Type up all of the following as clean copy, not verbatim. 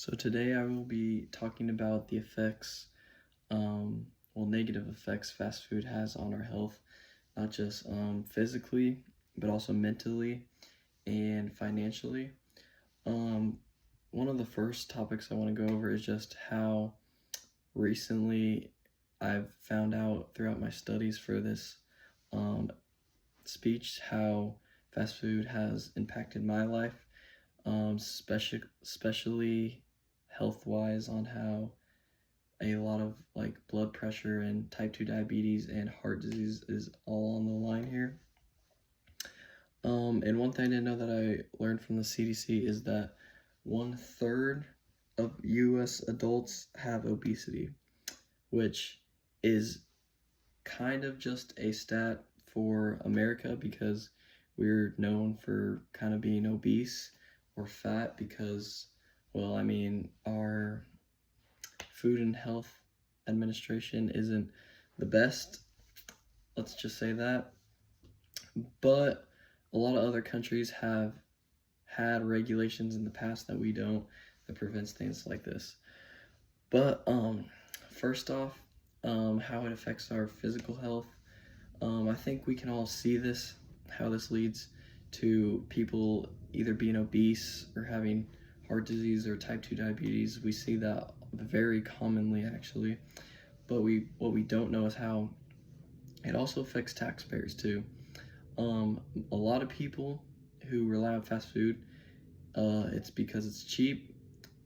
So today I will be talking about the effects, negative effects fast food has on our health, not just physically, but also mentally and financially. Um, One of the first topics I want to go over is just how recently I've found out throughout my studies for this um, speech how fast food has impacted my life, especially health wise, on how a lot of like blood pressure and type 2 diabetes and heart disease is all on the line here. And one thing I didn't know that I learned from the CDC is that 1/3 of US adults have obesity, which is kind of just a stat for America because we're known for kind of being obese or fat because, well, I mean, our Food and Health Administration isn't the best, let's just say that. But a lot of other countries have had regulations in the past that we don't, that prevents things like this. But first off, how it affects our physical health. I think we can all see this, how this leads to people either being obese or having heart disease or type 2 diabetes. We see that very commonly, actually. But what we don't know is how it also affects taxpayers too. A lot of people who rely on fast food, it's because it's cheap,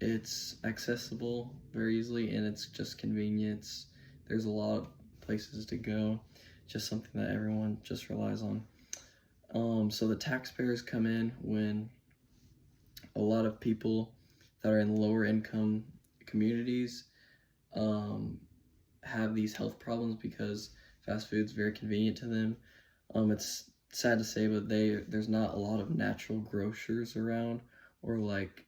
it's accessible very easily, and it's just convenience. There's a lot of places to go, just something that everyone just relies on. So the taxpayers come in when a lot of people that are in lower income communities um, have these health problems because fast food's very convenient to them. It's sad to say, but there's not a lot of natural grocers around, or like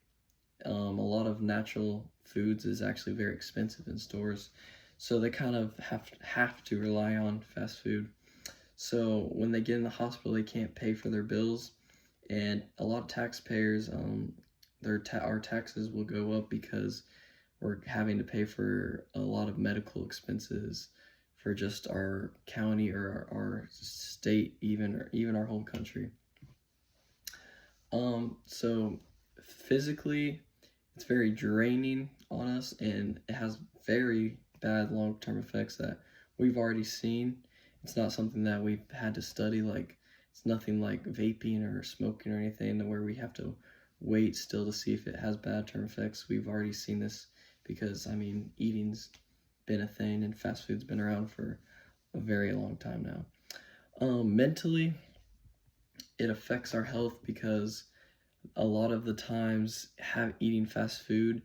a lot of natural foods is actually very expensive in stores, so they kind of have to rely on fast food. So when they get in the hospital, they can't pay for their bills, and a lot of taxpayers, our taxes will go up because we're having to pay for a lot of medical expenses for just our county or our state, even our whole country. So physically, it's very draining on us, and it has very bad long-term effects that we've already seen. It's not something that we've had to study, like it's nothing like vaping or smoking or anything where we have to wait still to see if it has bad term effects. We've already seen this because, I mean, eating's been a thing and fast food's been around for a very long time now. Mentally, it affects our health because a lot of the times eating fast food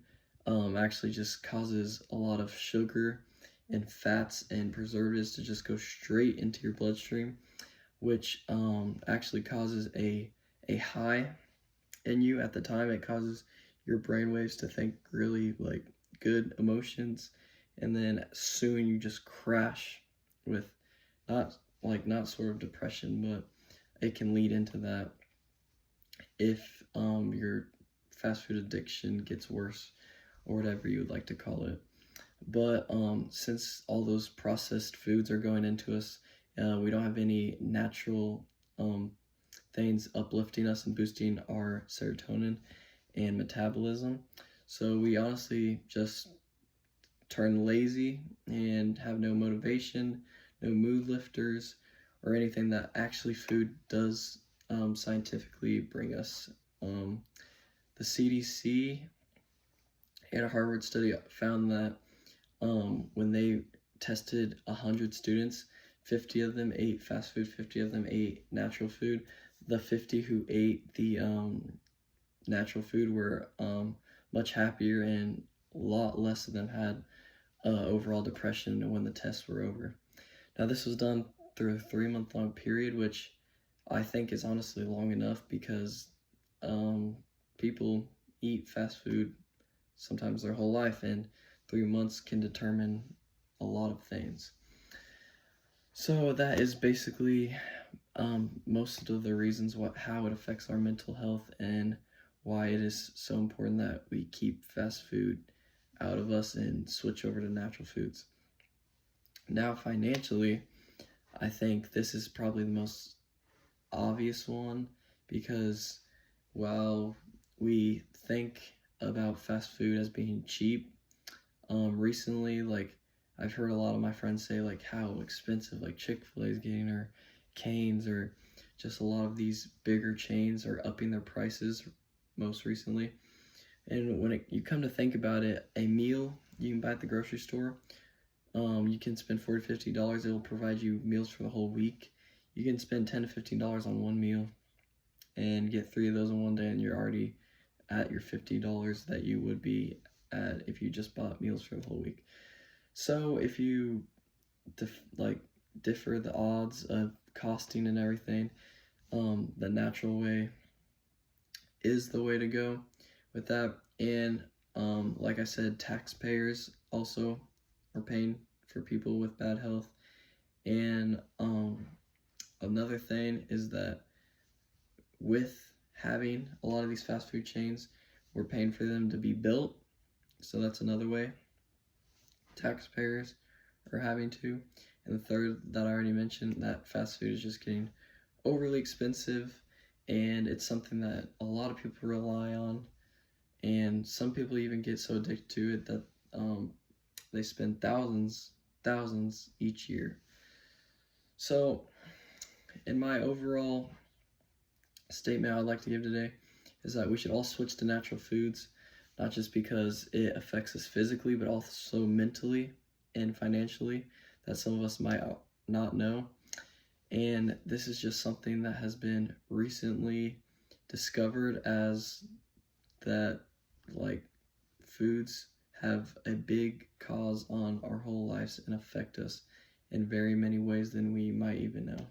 actually just causes a lot of sugar and fats and preservatives to just go straight into your bloodstream, which actually causes a high in you at the time. It causes your brain waves to think really like good emotions, and then soon you just crash with not sort of depression, but it can lead into that if your fast food addiction gets worse, or whatever you would like to call it. But since all those processed foods are going into us, we don't have any natural things uplifting us and boosting our serotonin and metabolism. So we honestly just turn lazy and have no motivation, no mood lifters, or anything that actually food does scientifically bring us. The CDC and a Harvard study found that when they tested 100 students, 50 of them ate fast food, 50 of them ate natural food. The 50 who ate the natural food were much happier, and a lot less of them had overall depression when the tests were over. Now, this was done through a 3-month-long period, which I think is honestly long enough because people eat fast food sometimes their whole life, and 3 months can determine a lot of things. So that is basically most of the reasons how it affects our mental health and why it is so important that we keep fast food out of us and switch over to natural foods. Now, financially, I think this is probably the most obvious one, because while we think about fast food as being cheap, recently, like, I've heard a lot of my friends say like how expensive like Chick-fil-A is getting, or Cane's, or just a lot of these bigger chains are upping their prices most recently. And when you come to think about it, a meal you can buy at the grocery store, you can spend $40 to $50. It will provide you meals for the whole week. You can spend $10 to $15 on one meal and get 3 of those in one day, and you're already at your $50 that you would be at if you just bought meals for the whole week. So if you differ the odds of costing and everything, the natural way is the way to go with that. And like I said, taxpayers also are paying for people with bad health. And another thing is that with having a lot of these fast food chains, we're paying for them to be built. So that's another way taxpayers are having to. And the third that I already mentioned, that fast food is just getting overly expensive, and it's something that a lot of people rely on, and some people even get so addicted to it that they spend thousands each year. So in my overall statement I'd like to give today is that we should all switch to natural foods, not just because it affects us physically, but also mentally and financially, that some of us might not know. And this is just something that has been recently discovered, as that like foods have a big cause on our whole lives and affect us in very many ways than we might even know.